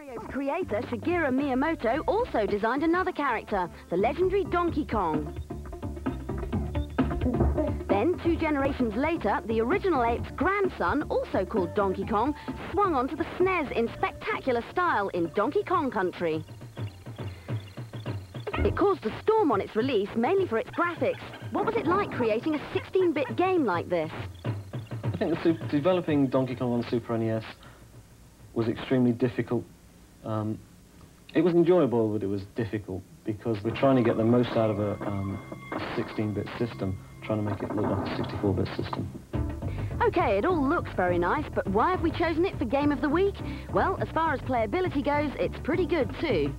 Mario's creator, Shigeru Miyamoto, also designed another character, the legendary Donkey Kong. Then, 2 generations later, the original ape's grandson, also called Donkey Kong, swung onto the SNES in spectacular style in Donkey Kong Country. It caused a storm on its release, mainly for its graphics. What was it like creating a 16-bit game like this? I think developing Donkey Kong on the Super NES was extremely difficult. It was enjoyable, but it was difficult because we're trying to get the most out of a 16-bit system, trying to make it look like a 64-bit system. Okay, it all looks very nice, but why have we chosen it for Game of the Week? Well, as far as playability goes, it's pretty good too.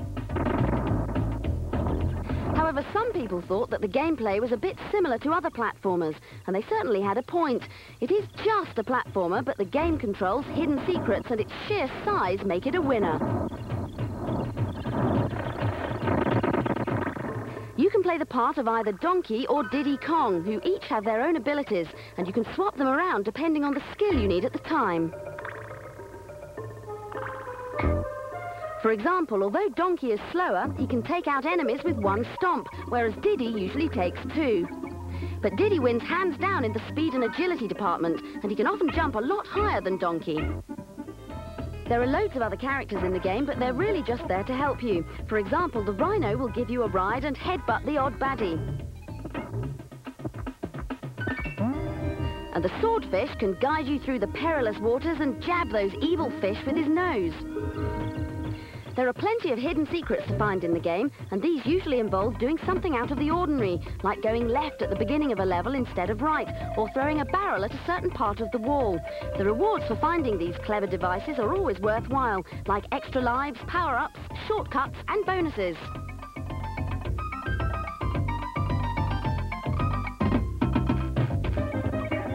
However, some people thought that the gameplay was a bit similar to other platformers, and they certainly had a point. It is just a platformer, but the game controls, hidden secrets, and its sheer size make it a winner. You can play the part of either Donkey or Diddy Kong, who each have their own abilities, and you can swap them around depending on the skill you need at the time. For example, although Donkey is slower, he can take out enemies with 1 stomp, whereas Diddy usually takes 2. But Diddy wins hands down in the speed and agility department, and he can often jump a lot higher than Donkey. There are loads of other characters in the game, but they're really just there to help you. For example, the Rhino will give you a ride and headbutt the odd baddie. And the Swordfish can guide you through the perilous waters and jab those evil fish with his nose. There are plenty of hidden secrets to find in the game, and these usually involve doing something out of the ordinary, like going left at the beginning of a level instead of right, or throwing a barrel at a certain part of the wall. The rewards for finding these clever devices are always worthwhile, like extra lives, power-ups, shortcuts, and bonuses.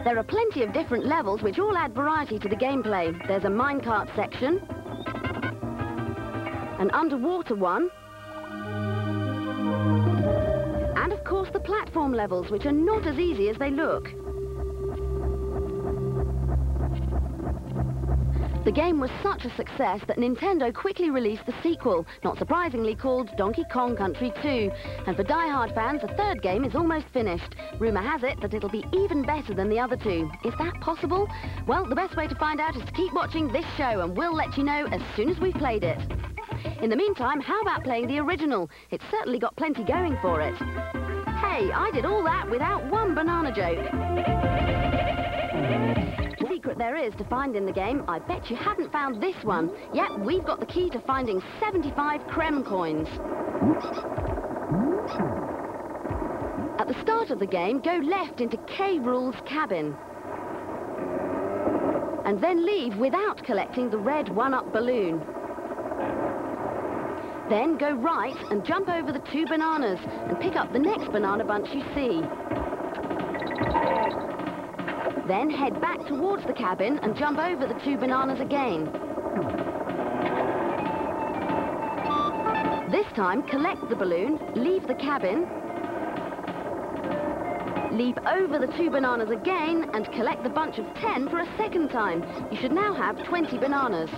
There are plenty of different levels which all add variety to the gameplay. There's a minecart section, an underwater one, and of course the platform levels, which are not as easy as they look. The game was such a success that Nintendo quickly released the sequel, not surprisingly called Donkey Kong Country 2. And for die-hard fans, a 3rd game is almost finished. Rumour has it that it'll be even better than the other 2. Is that possible? Well, the best way to find out is to keep watching this show, and we'll let you know as soon as we've played it. In the meantime, how about playing the original? It's certainly got plenty going for it. Hey, I did all that without 1 banana joke. The secret there is to find in the game, I bet you haven't found this one. Yep, we've got the key to finding 75 Krem coins. At the start of the game, go left into K. Rool's cabin. And then leave without collecting the red 1-up balloon. Then go right and jump over the 2 bananas and pick up the next banana bunch you see. Then head back towards the cabin and jump over the 2 bananas again. This time, collect the balloon, leave the cabin, leap over the 2 bananas again and collect the bunch of 10 for a 2nd time. You should now have 20 bananas.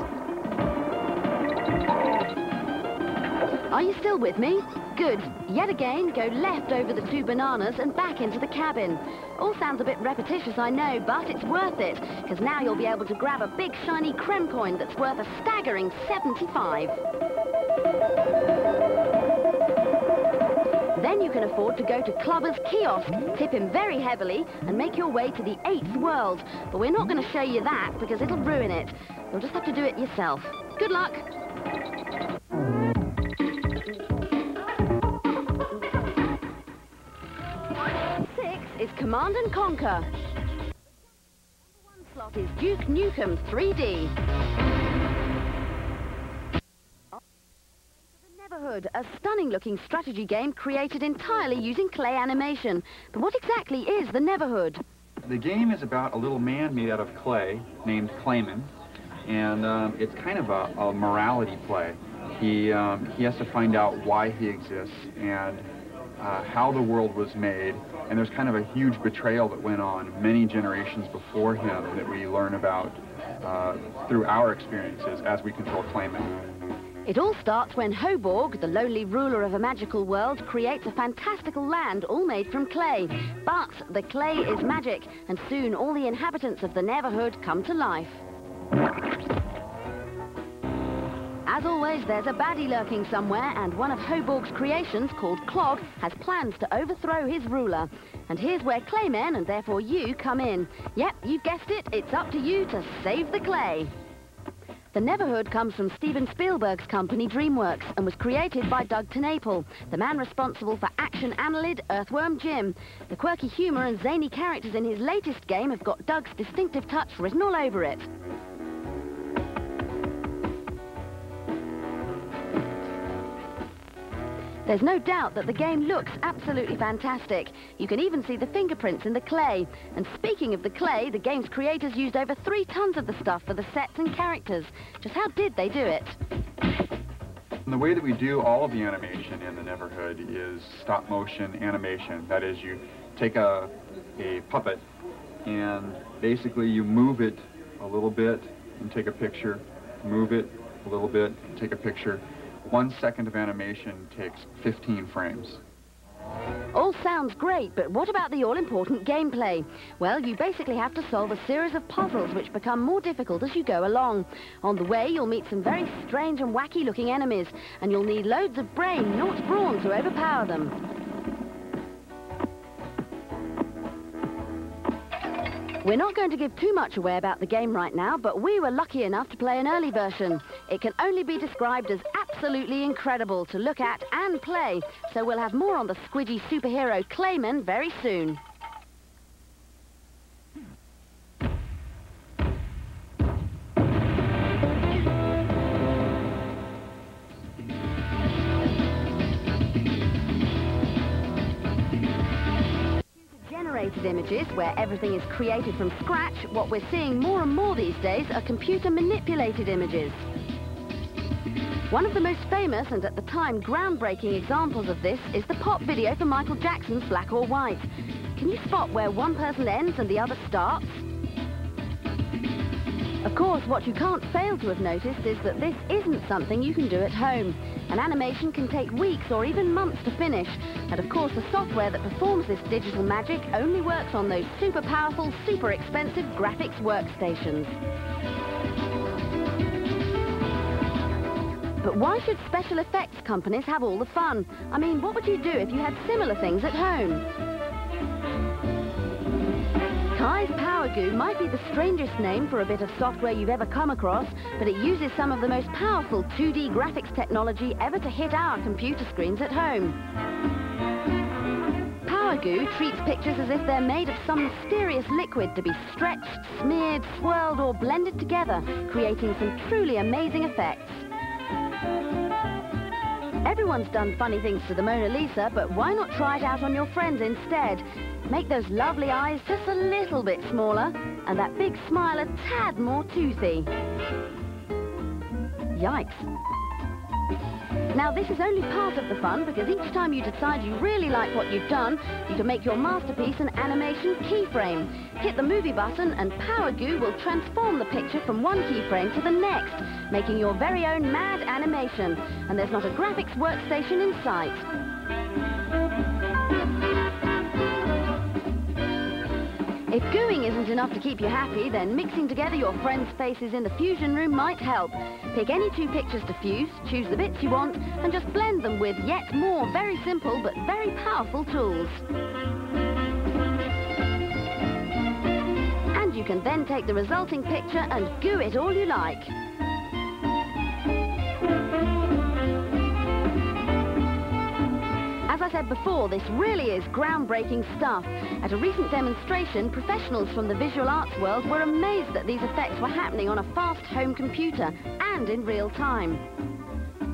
Are you still with me? Good. Yet again, go left over the 2 bananas and back into the cabin. All sounds a bit repetitious, I know, but it's worth it, because now you'll be able to grab a big shiny Krem coin that's worth a staggering 75. Then you can afford to go to Clubber's kiosk, tip him very heavily, and make your way to the 8th world. But we're not going to show you that, because it'll ruin it. You'll just have to do it yourself. Good luck! Is Command and Conquer. Number 1 slot is Duke Nukem 3D. The Neverhood, a stunning-looking strategy game created entirely using clay animation. But what exactly is the Neverhood? The game is about a little man made out of clay named Clayman, and it's kind of a morality play. He has to find out why he exists and how the world was made, and there's kind of a huge betrayal that went on many generations before him that we learn about through our experiences as we control Clayman. It all starts when Hoborg, the lonely ruler of a magical world, creates a fantastical land all made from clay. But the clay is magic, and soon all the inhabitants of the neighborhood come to life. As always, there's a baddie lurking somewhere, and one of Hoborg's creations, called Clog, has plans to overthrow his ruler. And here's where Claymen, and therefore you, come in. Yep, you've guessed it, it's up to you to save the clay. The Neverhood comes from Steven Spielberg's company DreamWorks and was created by Doug TenNapel, the man responsible for Action Annelid, Earthworm Jim. The quirky humour and zany characters in his latest game have got Doug's distinctive touch written all over it. There's no doubt that the game looks absolutely fantastic. You can even see the fingerprints in the clay. And speaking of the clay, the game's creators used over 3 tons of the stuff for the sets and characters. Just how did they do it? And the way that we do all of the animation in the Neverhood is stop motion animation. That is, you take a puppet and basically you move it a little bit and take a picture, move it a little bit and take a picture. 1 second of animation takes 15 frames. All sounds great, but what about the all-important gameplay? Well, you basically have to solve a series of puzzles which become more difficult as you go along. On the way, you'll meet some very strange and wacky-looking enemies, and you'll need loads of brain, not brawn, to overpower them. We're not going to give too much away about the game right now, but we were lucky enough to play an early version. It can only be described as absolutely incredible to look at and play, so we'll have more on the squidgy superhero Clayman very soon. Images, where everything is created from scratch, what we're seeing more and more these days are computer-manipulated images. One of the most famous and at the time groundbreaking examples of this is the pop video for Michael Jackson's Black or White. Can you spot where one person ends and the other starts? Of course, what you can't fail to have noticed is that this isn't something you can do at home. An animation can take weeks or even months to finish. And of course, the software that performs this digital magic only works on those super powerful, super expensive graphics workstations. But why should special effects companies have all the fun? I mean, what would you do if you had similar things at home? Kai's Power Goo might be the strangest name for a bit of software you've ever come across, but it uses some of the most powerful 2D graphics technology ever to hit our computer screens at home. Power Goo treats pictures as if they're made of some mysterious liquid to be stretched, smeared, swirled or blended together, creating some truly amazing effects. Everyone's done funny things to the Mona Lisa, but why not try it out on your friends instead? Make those lovely eyes just a little bit smaller, and that big smile a tad more toothy. Yikes. Now, this is only part of the fun, because each time you decide you really like what you've done, you can make your masterpiece an animation keyframe. Hit the movie button, and Power Goo will transform the picture from one keyframe to the next, making your very own mad animation. And there's not a graphics workstation in sight. If gooing isn't enough to keep you happy, then mixing together your friends' faces in the fusion room might help. Pick any 2 pictures to fuse, choose the bits you want, and just blend them with yet more very simple but very powerful tools. And you can then take the resulting picture and goo it all you like. As I said before, this really is groundbreaking stuff. At a recent demonstration, professionals from the visual arts world were amazed that these effects were happening on a fast home computer and in real time.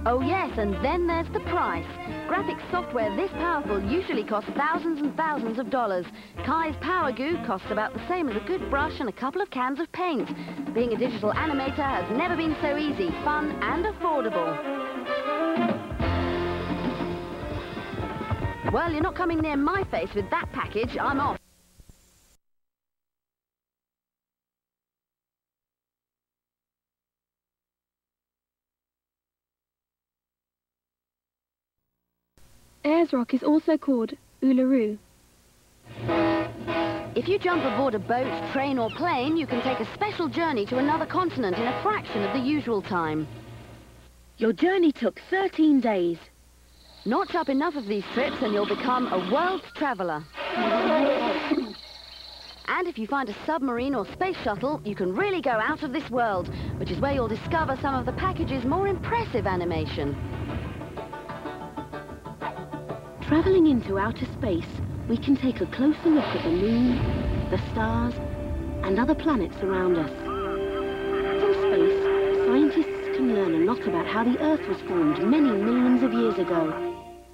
Oh yes, and then there's the price. Graphics software this powerful usually costs thousands and thousands of dollars. Kai's Power Goo costs about the same as a good brush and a couple of cans of paint. Being a digital animator has never been so easy, fun and affordable. Well, you're not coming near my face with that package. I'm off. Ayers Rock is also called Uluru. If you jump aboard a boat, train or plane, you can take a special journey to another continent in a fraction of the usual time. Your journey took 13 days. Notch up enough of these trips and you'll become a world traveller. And if you find a submarine or space shuttle, you can really go out of this world, which is where you'll discover some of the package's more impressive animation. Travelling into outer space, we can take a closer look at the moon, the stars, and other planets around us. From space, scientists can learn a lot about how the Earth was formed many millions of years ago.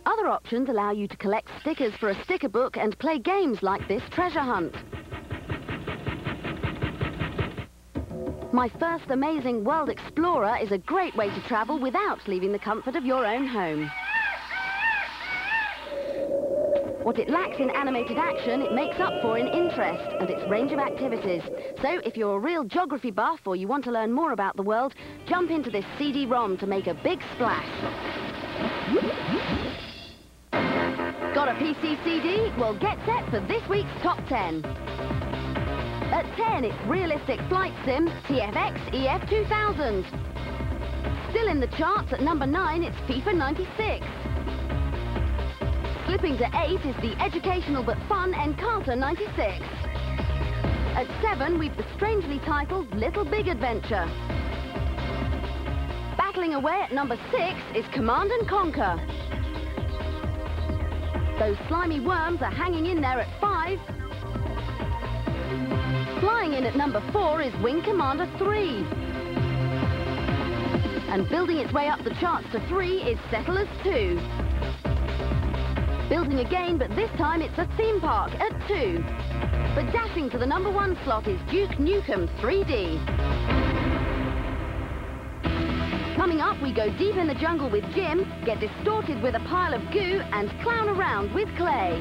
Other options allow you to collect stickers for a sticker book and play games like this treasure hunt. My First Amazing World Explorer is a great way to travel without leaving the comfort of your own home. What it lacks in animated action, it makes up for in interest and its range of activities. So if you're a real geography buff or you want to learn more about the world, jump into this CD-ROM to make a big splash. Got a PC CD? Well, get set for this week's Top 10. At 10, it's Realistic Flight Sim TFX EF 2000. Still in the charts at number 9, it's FIFA 96. Slipping to 8 is the educational but fun Encarta 96. At 7, we've the strangely titled Little Big Adventure. Battling away at number 6 is Command & Conquer. Those slimy worms are hanging in there at 5. Flying in at number 4 is Wing Commander 3. And building its way up the charts to 3 is Settlers 2. Building again, but this time it's a theme park at 2. But dashing to the number 1 slot is Duke Nukem 3D. Coming up, we go deep in the jungle with Jim, get distorted with a pile of goo, and clown around with Clay.